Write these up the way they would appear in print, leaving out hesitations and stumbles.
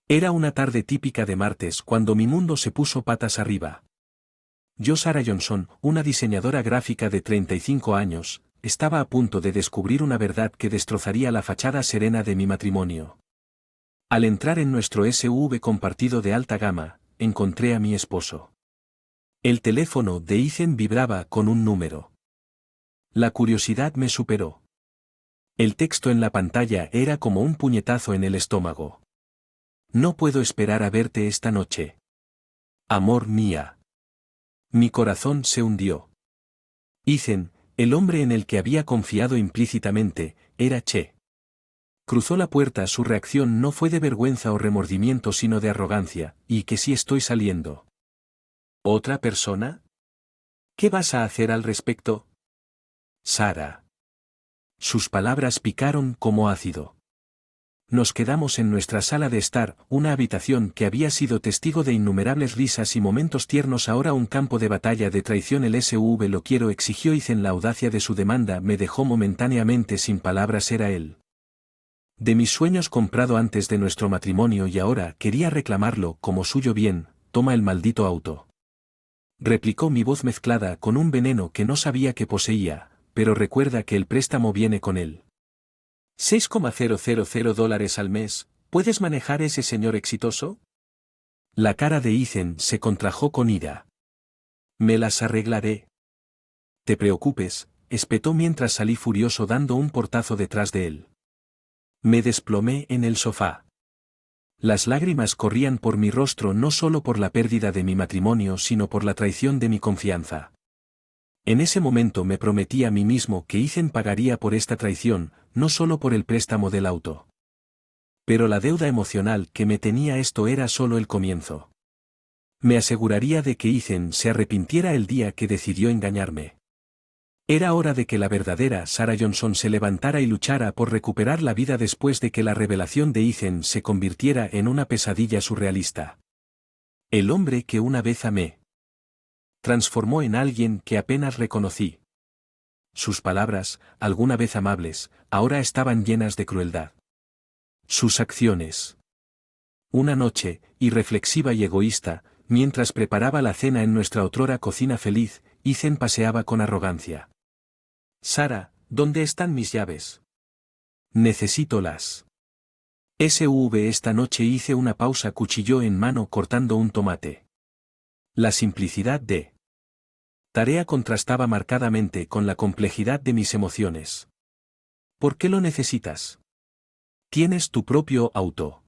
Era una tarde típica de martes cuando mi mundo se puso patas arriba. Yo, Sarah Johnson, una diseñadora gráfica de 35 años, estaba a punto de descubrir una verdad que destrozaría la fachada serena de mi matrimonio. Al entrar en nuestro SUV compartido de alta gama, encontré a mi esposo. El teléfono de Ethan vibraba con un número. La curiosidad me superó. El texto en la pantalla era como un puñetazo en el estómago. No puedo esperar a verte esta noche. Amor mía. Mi corazón se hundió. Ethan, el hombre en el que había confiado implícitamente, era Che. Cruzó la puerta. Su reacción no fue de vergüenza o remordimiento sino de arrogancia. ¿Y que si estoy saliendo? ¿Otra persona? ¿Qué vas a hacer al respecto? Sarah. Sus palabras picaron como ácido. Nos quedamos en nuestra sala de estar, una habitación que había sido testigo de innumerables risas y momentos tiernos, ahora un campo de batalla de traición. El SUV lo quiero, exigió Ethan. La audacia de su demanda me dejó momentáneamente sin palabras. Era él. De mis sueños, comprado antes de nuestro matrimonio, y ahora quería reclamarlo como suyo. Bien, toma el maldito auto. Replicó mi voz mezclada con un veneno que no sabía que poseía, pero recuerda que el préstamo viene con él. $6,000 al mes, ¿puedes manejar ese señor exitoso? La cara de Ethan se contrajo con ira. Me las arreglaré. Te preocupes, espetó mientras salí furioso dando un portazo detrás de él. Me desplomé en el sofá. Las lágrimas corrían por mi rostro, no solo por la pérdida de mi matrimonio sino por la traición de mi confianza. En ese momento me prometí a mí mismo que Ethan pagaría por esta traición, no solo por el préstamo del auto. Pero la deuda emocional que me tenía, esto era solo el comienzo. Me aseguraría de que Ethan se arrepintiera el día que decidió engañarme. Era hora de que la verdadera Sarah Johnson se levantara y luchara por recuperar la vida después de que la revelación de Ethan se convirtiera en una pesadilla surrealista. El hombre que una vez amé transformó en alguien que apenas reconocí. Sus palabras, alguna vez amables, ahora estaban llenas de crueldad. Sus acciones. Una noche, irreflexiva y egoísta, mientras preparaba la cena en nuestra otrora cocina feliz, Ethan paseaba con arrogancia. Sarah, ¿dónde están mis llaves? Necesítolas. SV. Esta noche hice una pausa, cuchillo en mano, cortando un tomate. La simplicidad de tarea contrastaba marcadamente con la complejidad de mis emociones. ¿Por qué lo necesitas? Tienes tu propio auto.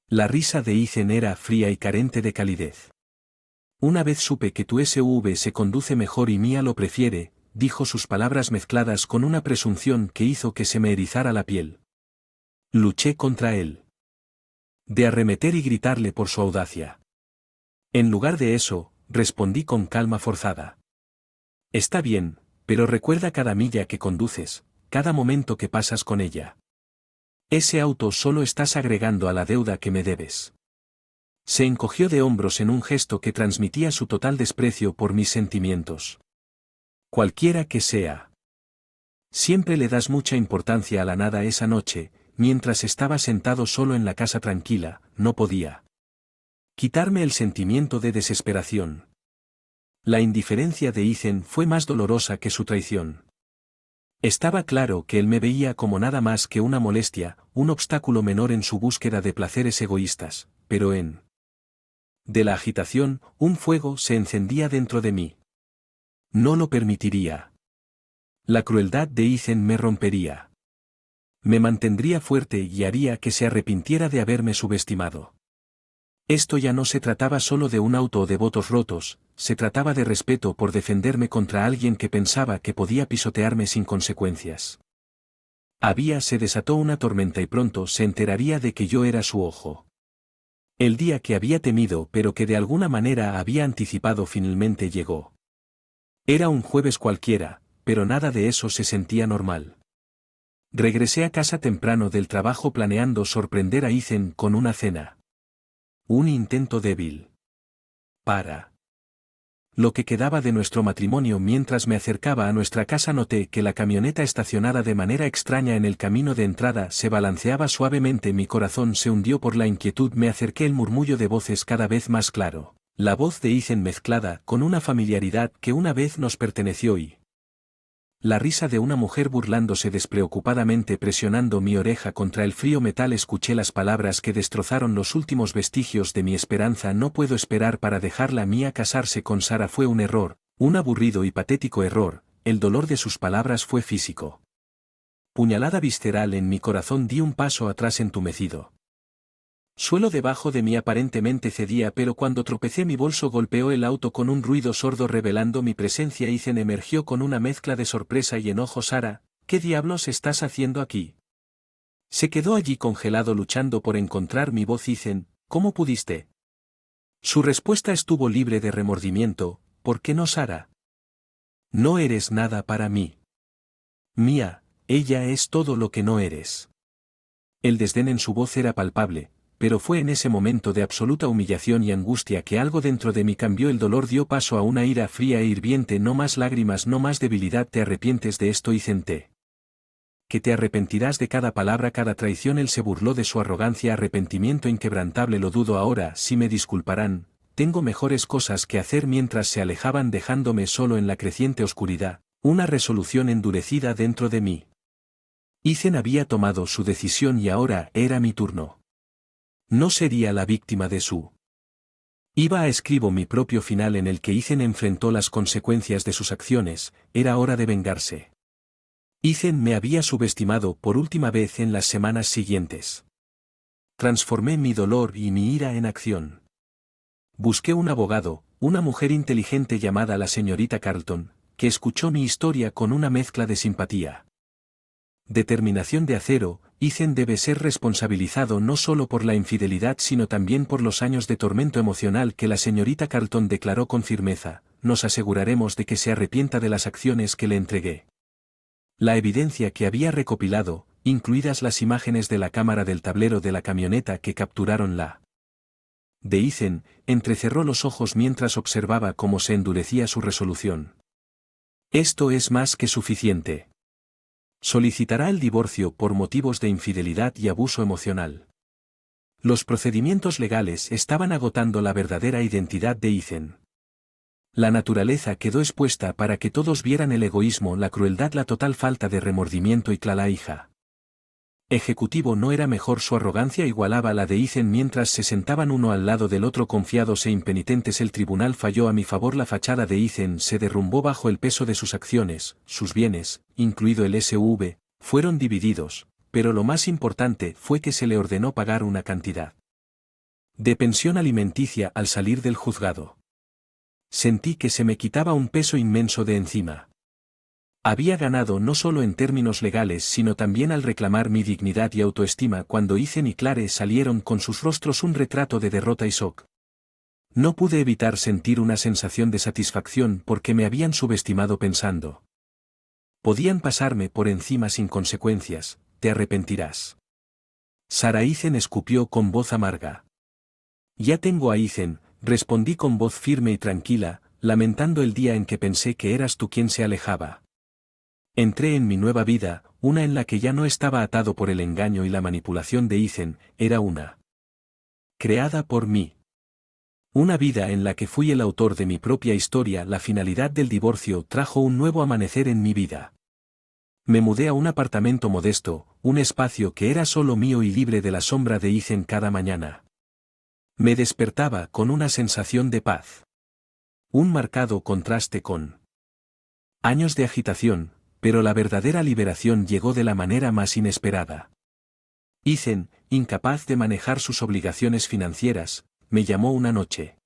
La risa de Ethan era fría y carente de calidez. Una vez supe que tu SUV se conduce mejor y mía lo prefiere, dijo, sus palabras mezcladas con una presunción que hizo que se me erizara la piel. Luché contra él. De arremeter y gritarle por su audacia. En lugar de eso, respondí con calma forzada. Está bien, pero recuerda cada milla que conduces, cada momento que pasas con ella. Ese auto solo estás agregando a la deuda que me debes. Se encogió de hombros en un gesto que transmitía su total desprecio por mis sentimientos. Cualquiera que sea. Siempre le das mucha importancia a la nada. Esa noche, mientras estaba sentado solo en la casa tranquila, no podía quitarme el sentimiento de desesperación. La indiferencia de Ethan fue más dolorosa que su traición. Estaba claro que él me veía como nada más que una molestia, un obstáculo menor en su búsqueda de placeres egoístas, pero de la agitación, un fuego se encendía dentro de mí. No lo permitiría. La crueldad de Ethan me rompería. Me mantendría fuerte y haría que se arrepintiera de haberme subestimado. Esto ya no se trataba solo de un auto o de votos rotos, se trataba de respeto por defenderme contra alguien que pensaba que podía pisotearme sin consecuencias. Se desató una tormenta y pronto se enteraría de que yo era su ojo. El día que había temido pero que de alguna manera había anticipado finalmente llegó. Era un jueves cualquiera, pero nada de eso se sentía normal. Regresé a casa temprano del trabajo planeando sorprender a Ethan con una cena. Un intento débil. Para Lo que quedaba de nuestro matrimonio. Mientras me acercaba a nuestra casa noté que la camioneta estacionada de manera extraña en el camino de entrada se balanceaba suavemente. Mi corazón se hundió por la inquietud. Me acerqué. El murmullo de voces cada vez más claro. La voz de Ethan mezclada con una familiaridad que una vez nos perteneció y la risa de una mujer burlándose despreocupadamente presionando mi oreja contra el frío metal. Escuché las palabras que destrozaron los últimos vestigios de mi esperanza. No puedo esperar para dejarla mía. Casarse con Sara fue un error, un aburrido y patético error. El dolor de sus palabras fue físico. Puñalada visceral en mi corazón. Di un paso atrás entumecido. Suelo debajo de mí aparentemente cedía, pero cuando tropecé mi bolso golpeó el auto con un ruido sordo revelando mi presencia. Ethan emergió con una mezcla de sorpresa y enojo. Sara, ¿qué diablos estás haciendo aquí? Se quedó allí congelado luchando por encontrar mi voz. Ethan, ¿cómo pudiste? Su respuesta estuvo libre de remordimiento. ¿Por qué no, Sara? No eres nada para mí. Mía, ella es todo lo que no eres. El desdén en su voz era palpable. Pero fue en ese momento de absoluta humillación y angustia que algo dentro de mí cambió. El dolor dio paso a una ira fría e hirviente. No más lágrimas, no más debilidad. ¿Te arrepientes de esto, Ethan? Que te arrepentirás de cada palabra, cada traición. Él se burló de su arrogancia. Arrepentimiento inquebrantable. Lo dudo ahora. Si me disculparán, tengo mejores cosas que hacer. Mientras se alejaban dejándome solo en la creciente oscuridad, una resolución endurecida dentro de mí. Ethan había tomado su decisión y ahora era mi turno. No sería la víctima de su. Iba a escribir mi propio final en el que Ethan enfrentó las consecuencias de sus acciones. Era hora de vengarse. Ethan me había subestimado por última vez en las semanas siguientes. Transformé mi dolor y mi ira en acción. Busqué un abogado, una mujer inteligente llamada la señorita Carlton, que escuchó mi historia con una mezcla de simpatía. Determinación de acero. Ethan debe ser responsabilizado no solo por la infidelidad sino también por los años de tormento emocional que la señorita Carlton declaró con firmeza. Nos aseguraremos de que se arrepienta de las acciones que le entregué. La evidencia que había recopilado, incluidas las imágenes de la cámara del tablero de la camioneta que capturaron la de Ethan, entrecerró los ojos mientras observaba cómo se endurecía su resolución. Esto es más que suficiente. Solicitará el divorcio por motivos de infidelidad y abuso emocional. Los procedimientos legales estaban agotando la verdadera identidad de Ethan. La naturaleza quedó expuesta para que todos vieran el egoísmo, la crueldad, la total falta de remordimiento y la hija. Ejecutivo no era mejor. Su arrogancia igualaba la de Ethan mientras se sentaban uno al lado del otro confiados e impenitentes. El tribunal falló a mi favor. La fachada de Ethan se derrumbó bajo el peso de sus acciones. Sus bienes, incluido el SV, fueron divididos, pero lo más importante fue que se le ordenó pagar una cantidad de pensión alimenticia al salir del juzgado. Sentí que se me quitaba un peso inmenso de encima. Había ganado no solo en términos legales sino también al reclamar mi dignidad y autoestima. Cuando Ethan y Clare salieron con sus rostros un retrato de derrota y shock, no pude evitar sentir una sensación de satisfacción porque me habían subestimado pensando. Podían pasarme por encima sin consecuencias. Te arrepentirás. Sara. Ethan escupió con voz amarga. Ya tengo a Ethan, respondí con voz firme y tranquila, lamentando el día en que pensé que eras tú quien se alejaba. Entré en mi nueva vida, una en la que ya no estaba atado por el engaño y la manipulación de Ethan. Era una creada por mí. Una vida en la que fui el autor de mi propia historia. La finalidad del divorcio trajo un nuevo amanecer en mi vida. Me mudé a un apartamento modesto, un espacio que era solo mío y libre de la sombra de Ethan. Cada mañana me despertaba con una sensación de paz. Un marcado contraste con años de agitación, pero la verdadera liberación llegó de la manera más inesperada. Ethan, incapaz de manejar sus obligaciones financieras, me llamó una noche.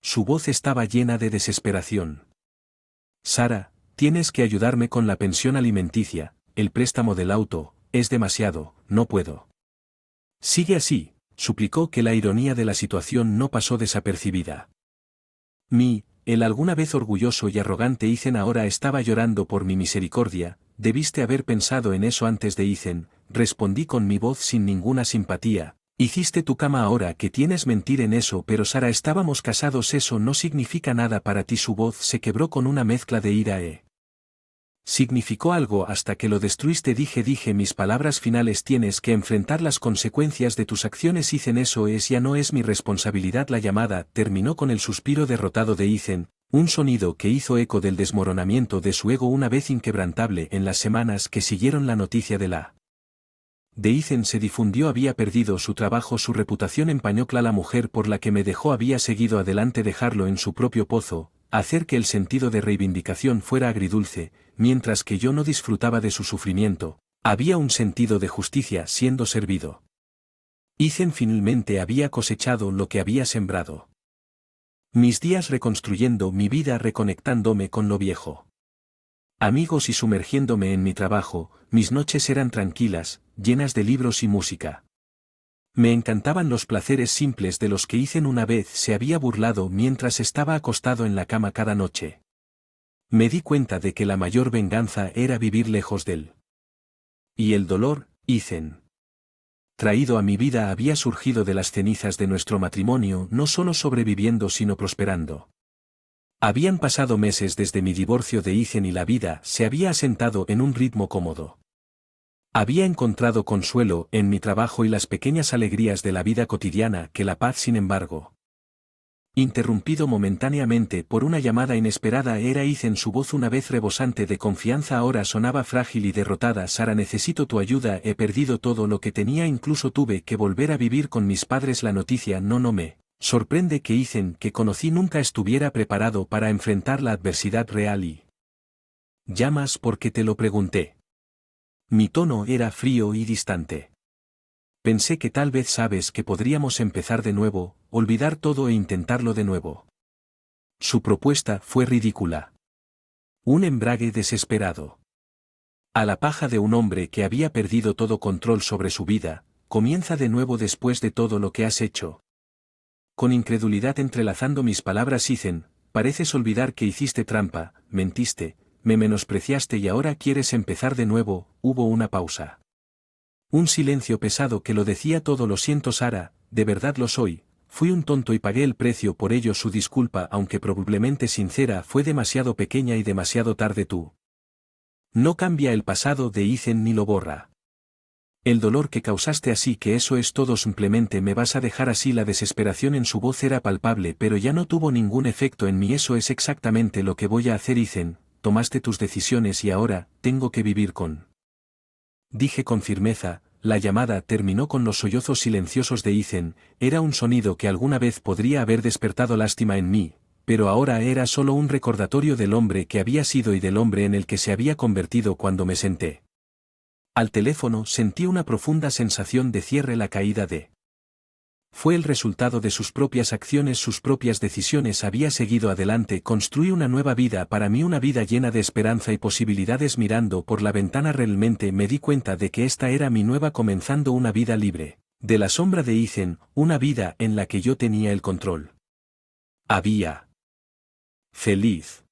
Su voz estaba llena de desesperación. Sara, tienes que ayudarme con la pensión alimenticia, el préstamo del auto, es demasiado, no puedo. Sigue así, suplicó. Que la ironía de la situación no pasó desapercibida. El alguna vez orgulloso y arrogante Ethan ahora estaba llorando por mi misericordia. Debiste haber pensado en eso antes de Ethan, respondí con mi voz sin ninguna simpatía. Hiciste tu cama ahora que tienes mentir en eso, pero Sara, estábamos casados, eso no significa nada para ti. Su voz se quebró con una mezcla de ira significó algo hasta que lo destruiste. Dije mis palabras finales, tienes que enfrentar las consecuencias de tus acciones. Ethan, eso ya no es mi responsabilidad. La llamada terminó con el suspiro derrotado de Ethan, un sonido que hizo eco del desmoronamiento de su ego una vez inquebrantable. En las semanas que siguieron la noticia de Ethan se difundió. Había perdido su trabajo, su reputación empañó. La mujer por la que me dejó había seguido adelante, dejarlo en su propio pozo, hacer que el sentido de reivindicación fuera agridulce, mientras que yo no disfrutaba de su sufrimiento. Había un sentido de justicia siendo servido. Ethan finalmente había cosechado lo que había sembrado. Mis días reconstruyendo mi vida, reconectándome con lo viejo. Amigos y sumergiéndome en mi trabajo. Mis noches eran tranquilas, llenas de libros y música. Me encantaban los placeres simples de los que Ethan una vez se había burlado mientras estaba acostado en la cama cada noche. Me di cuenta de que la mayor venganza era vivir lejos de él. Y el dolor, Ethan, traído a mi vida, había surgido de las cenizas de nuestro matrimonio, no solo sobreviviendo sino prosperando. Habían pasado meses desde mi divorcio de Ethan y la vida se había asentado en un ritmo cómodo. Había encontrado consuelo en mi trabajo y las pequeñas alegrías de la vida cotidiana. Que la paz, sin embargo, interrumpido momentáneamente por una llamada inesperada, era Ethan. Su voz, una vez rebosante de confianza, ahora sonaba frágil y derrotada. Sara, necesito tu ayuda, he perdido todo lo que tenía, incluso tuve que volver a vivir con mis padres. La noticia no me sorprende que Ethan, que conocí, nunca estuviera preparado para enfrentar la adversidad real. Y llamas porque te lo pregunté. Mi tono era frío y distante. Pensé que tal vez sabes que podríamos empezar de nuevo, olvidar todo e intentarlo de nuevo. Su propuesta fue ridícula. Un embrague desesperado. A la paja de un hombre que había perdido todo control sobre su vida. Comienza de nuevo después de todo lo que has hecho. Con incredulidad entrelazando mis palabras, Ethan, pareces olvidar que hiciste trampa, mentiste, me menospreciaste y ahora quieres empezar de nuevo. Hubo una pausa. Un silencio pesado que lo decía todo. Lo siento, Sara, de verdad lo soy, fui un tonto y pagué el precio por ello. Su disculpa, aunque probablemente sincera, fue demasiado pequeña y demasiado tarde. Tú no cambia el pasado de Ethan ni lo borra. El dolor que causaste, así que eso es todo, simplemente me vas a dejar así. La desesperación en su voz era palpable, pero ya no tuvo ningún efecto en mí. Eso es exactamente lo que voy a hacer, Ethan, tomaste tus decisiones y ahora, tengo que vivir con. Dije con firmeza. La llamada terminó con los sollozos silenciosos de Ethan. Era un sonido que alguna vez podría haber despertado lástima en mí, pero ahora era solo un recordatorio del hombre que había sido y del hombre en el que se había convertido. Cuando me senté al teléfono, sentí una profunda sensación de cierre. La caída fue el resultado de sus propias acciones, sus propias decisiones. Había seguido adelante, construí una nueva vida para mí, una vida llena de esperanza y posibilidades. Mirando por la ventana, realmente me di cuenta de que esta era mi nueva comenzando, una vida libre de la sombra de Ethan, una vida en la que yo tenía el control. Había feliz.